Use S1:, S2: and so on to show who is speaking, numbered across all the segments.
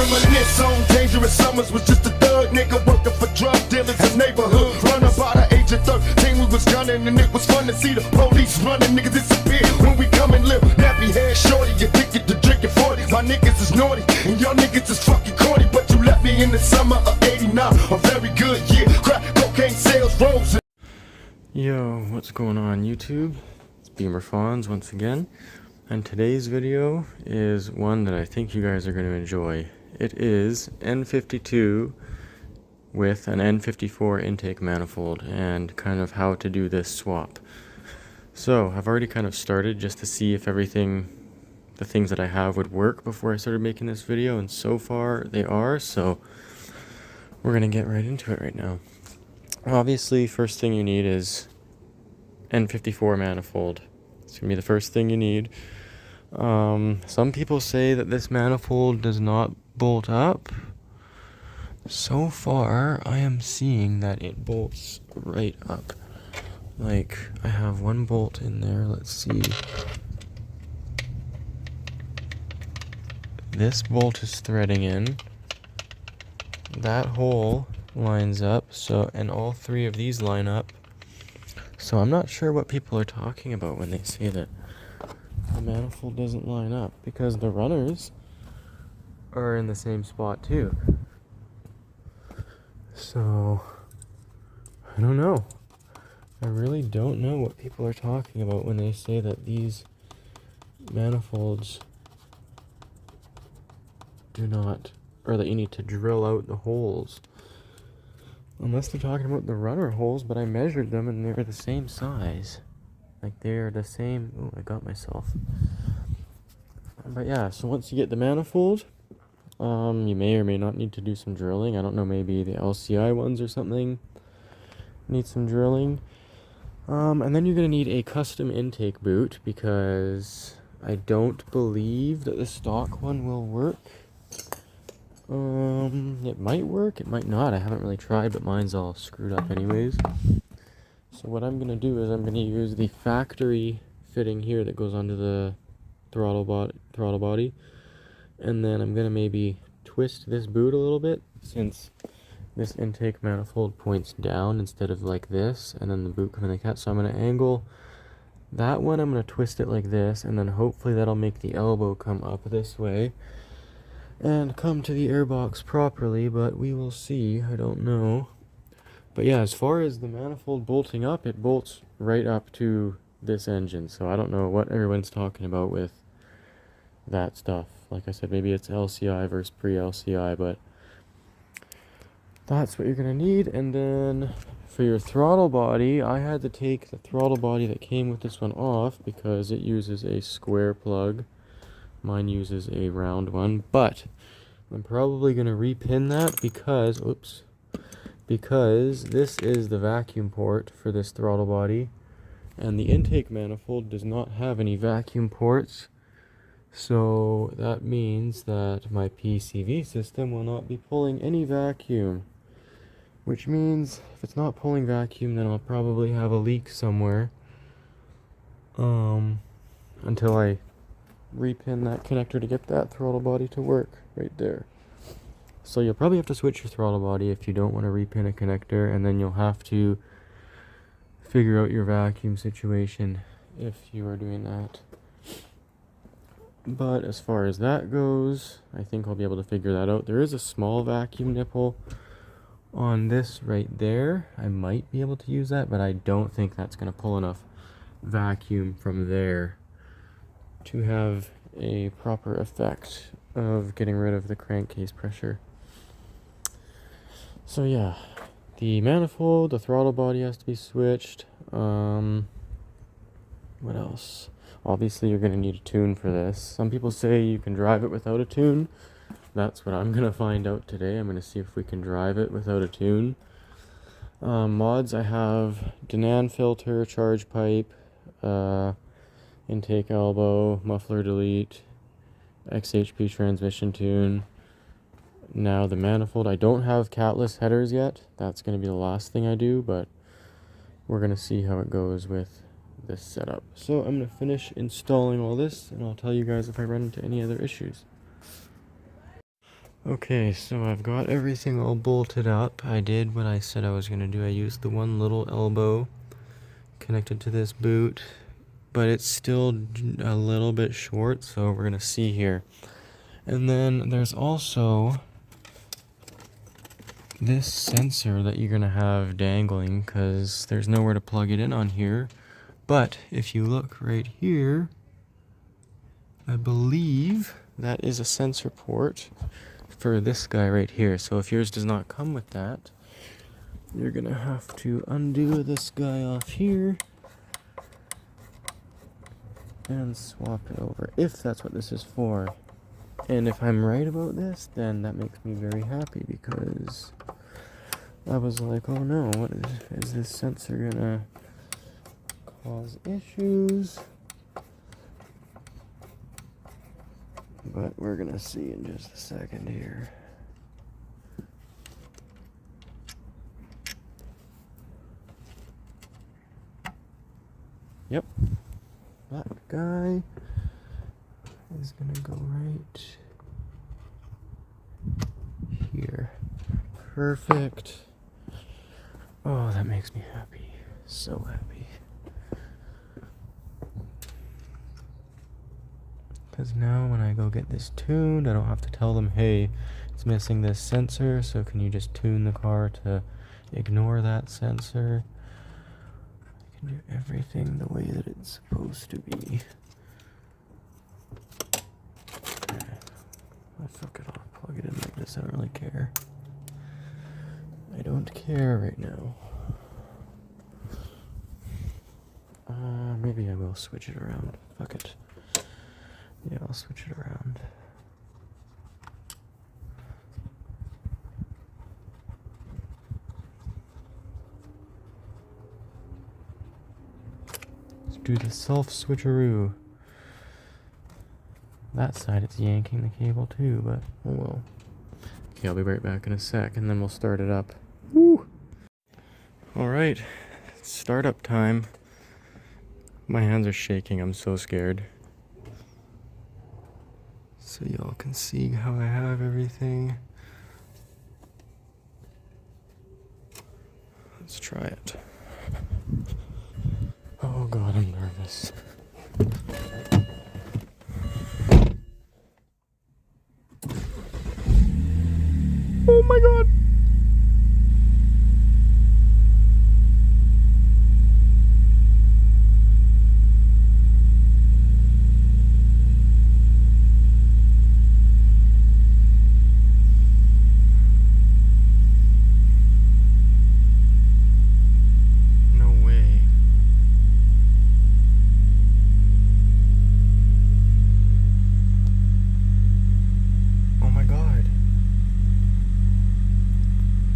S1: Reminisce on dangerous summers, was just a thug nigga working for drug dealers in neighborhood. Run about the age of 13, we was gunning, and it was fun to see the police running. Niggas disappear when we come and live. Nappy hair shorty, addicted to drinking 40. My niggas is naughty, and y'all niggas is fucking corny. But you left me in the summer of '89, a very good year. Crack cocaine sales rose.
S2: Yo, what's going on YouTube? It's Beamer-Fonz once again, and today's video is one that I think you guys are going to enjoy. It is N52 with an N54 intake manifold and kind of how to do this swap. So I've already kind of started just to see if the things that I have would work before I started making this video, and so far they are, so we're going to get right into it right now. Obviously, first thing you need is N54 manifold. It's going to be the first thing you need. Some people say that this manifold does not bolt up. So far, I am seeing that it bolts right up. Like, I have one bolt in there. Let's see. This bolt is threading in. That hole lines up, and all three of these line up. So I'm not sure what people are talking about when they say that the manifold doesn't line up, because the runners are in the same spot too. So I don't know. I really don't know what people are talking about when they say that these manifolds do not, or that you need to drill out the holes. Unless they're talking about the runner holes, but I measured them and they're the same size. Like, they're the same. Oh, I got myself. But yeah, so once you get the manifold, you may or may not need to do some drilling. I don't know, maybe the LCI ones or something need some drilling. And then you're going to need a custom intake boot, because I don't believe that the stock one will work. It might work, it might not. I haven't really tried, but mine's all screwed up anyways. So what I'm gonna do is I'm gonna use the factory fitting here that goes onto the throttle body, and then I'm gonna maybe twist this boot a little bit, since this intake manifold points down instead of like this, and then the boot coming like that. So I'm gonna angle that one. I'm gonna twist it like this, and then hopefully that'll make the elbow come up this way and come to the airbox properly, but we will see. I don't know. But yeah, as far as the manifold bolting up, it bolts right up to this engine, so I don't know what everyone's talking about with that stuff. Like I said, maybe it's LCI versus pre-LCI, but that's what you're gonna need. And then for your throttle body, I had to take the throttle body that came with this one off because it uses a square plug. Mine uses a round one, but I'm probably going to repin that because this is the vacuum port for this throttle body, and the intake manifold does not have any vacuum ports. So that means that my PCV system will not be pulling any vacuum, which means if it's not pulling vacuum, then I'll probably have a leak somewhere until I repin that connector to get that throttle body to work right there. So you'll probably have to switch your throttle body if you don't want to repin a connector, and then you'll have to figure out your vacuum situation if you are doing that. But as far as that goes, I think I'll be able to figure that out. There is a small vacuum nipple on this right there. I might be able to use that, but I don't think that's going to pull enough vacuum from there to have a proper effect of getting rid of the crankcase pressure. So yeah, the manifold, the throttle body has to be switched. What else? Obviously you're going to need a tune for this. Some people say you can drive it without a tune. That's what I'm going to find out today. I'm going to see if we can drive it without a tune. Mods, I have Denan filter, charge pipe, intake elbow, muffler delete, XHP transmission tune. Now the manifold, I don't have catless headers yet. That's going to be the last thing I do, but we're going to see how it goes with this setup. So I'm going to finish installing all this, and I'll tell you guys if I run into any other issues. Okay, so I've got everything all bolted up. I did what I said I was going to do. I used the one little elbow connected to this boot, but it's still a little bit short, so we're going to see here. And then there's also this sensor that you're going to have dangling because there's nowhere to plug it in on here. But if you look right here, I believe that is a sensor port for this guy right here. So if yours does not come with that, you're gonna have to undo this guy off here and swap it over, if that's what this is for. And if I'm right about this, then that makes me very happy, because I was like, oh no, what is this sensor gonna cause issues? But we're gonna see in just a second here. Yep, that guy is gonna go right here. Perfect. Oh, that makes me happy. So happy. Because now when I go get this tuned, I don't have to tell them, hey, it's missing this sensor, so can you just tune the car to ignore that sensor? I can do everything the way that it's supposed to be. I fuck it off, plug it in like this, I don't really care. I don't care right now. Maybe I will switch it around. Fuck it. Yeah, I'll switch it around. Let's do the self-switcheroo. That side it's yanking the cable too, but oh well. Okay, I'll be right back in a sec, and then we'll start it up. Woo! Alright, startup time. My hands are shaking, I'm so scared. So y'all can see how I have everything. Let's try it. Oh god, I'm nervous. Oh my god!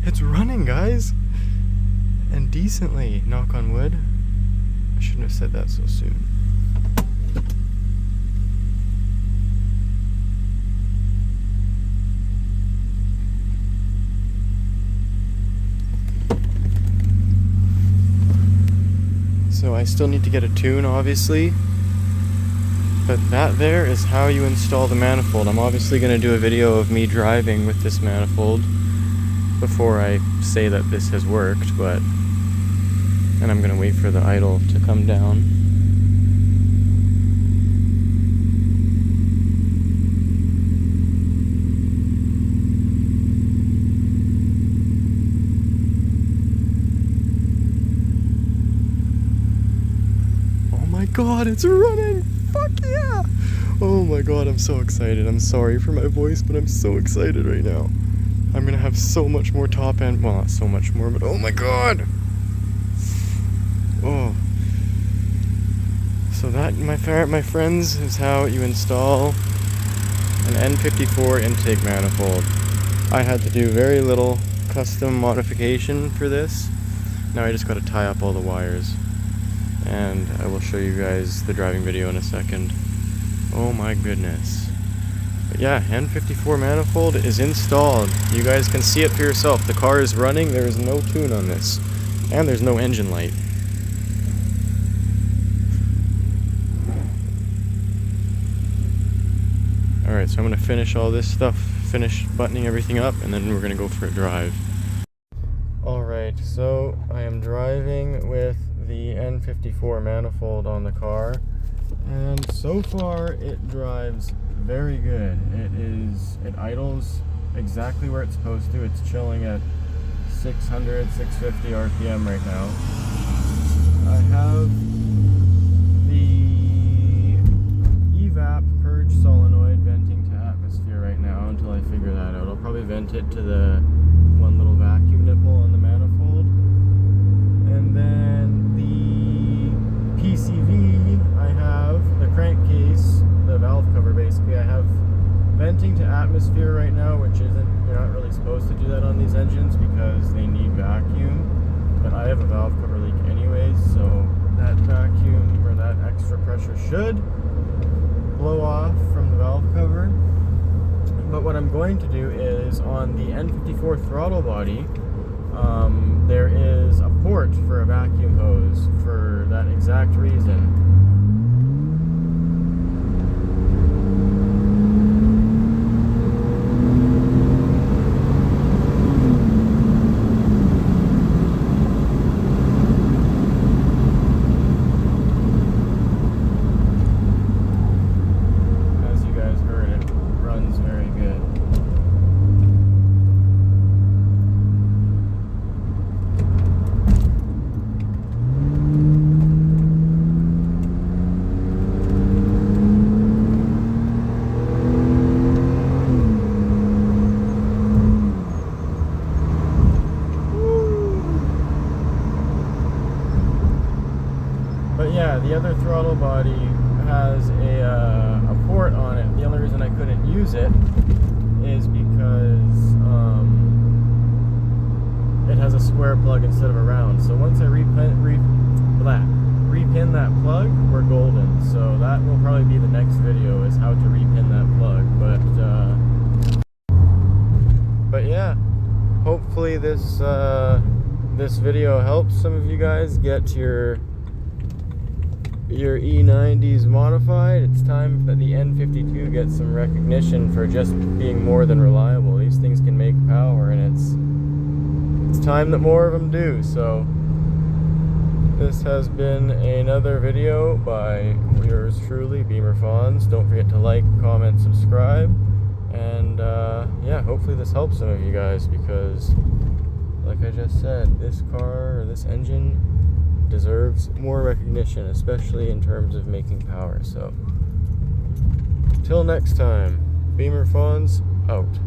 S2: It's running, guys! And decently, knock on wood. I shouldn't have said that so soon. So I still need to get a tune, obviously. But that there is how you install the manifold. I'm obviously going to do a video of me driving with this manifold before I say that this has worked, but and I'm gonna wait for the idle to come down. Oh my god, it's running! Fuck yeah! Oh my god, I'm so excited. I'm sorry for my voice, but I'm so excited right now. I'm gonna have so much more top end, well, not so much more, but oh my god! Oh. So that, my friends, is how you install an N54 intake manifold. I had to do very little custom modification for this. Now I just gotta tie up all the wires. And I will show you guys the driving video in a second. Oh my goodness. But yeah, N54 manifold is installed. You guys can see it for yourself. The car is running, there is no tune on this. And there's no engine light. Alright, Alright, so I'm gonna finish all this stuff, finish buttoning everything up, and then we're gonna go for a drive. Alright, so I am driving with the N54 manifold on the car, and so far it drives very good. It idles exactly where it's supposed to. It's chilling at 600, 650 RPM right now. I have the evap purge solenoid venting to atmosphere right now until I figure that out. I'll probably vent it to the one little vacuum nipple on the manifold. And then the PCV, I have the crankcase, the valve cover basically, I have venting to atmosphere right now, which isn't, you're not really supposed to do that on these engines because they need vacuum, but I have a valve cover leak anyways, so that vacuum or that extra pressure should blow off from the valve cover. But what I'm going to do is on the N54 throttle body, there is a port for a vacuum hose for that exact reason. But yeah, the other throttle body has a port on it. The only reason I couldn't use it is because it has a square plug instead of a round. So once I repin that plug, we're golden. So that will probably be the next video, is how to repin that plug. But yeah, hopefully this this video helps some of you guys get your E90s modified. It's time that the N52 gets some recognition for just being more than reliable. These things can make power, and it's time that more of them do. So this has been another video by yours truly, Beamer-Fonz. Don't forget to like, comment, subscribe, and yeah, hopefully this helps some of you guys, because like I just said, this car, or this engine, deserves more recognition, especially in terms of making power. So till next time, Beamer-Fonz out.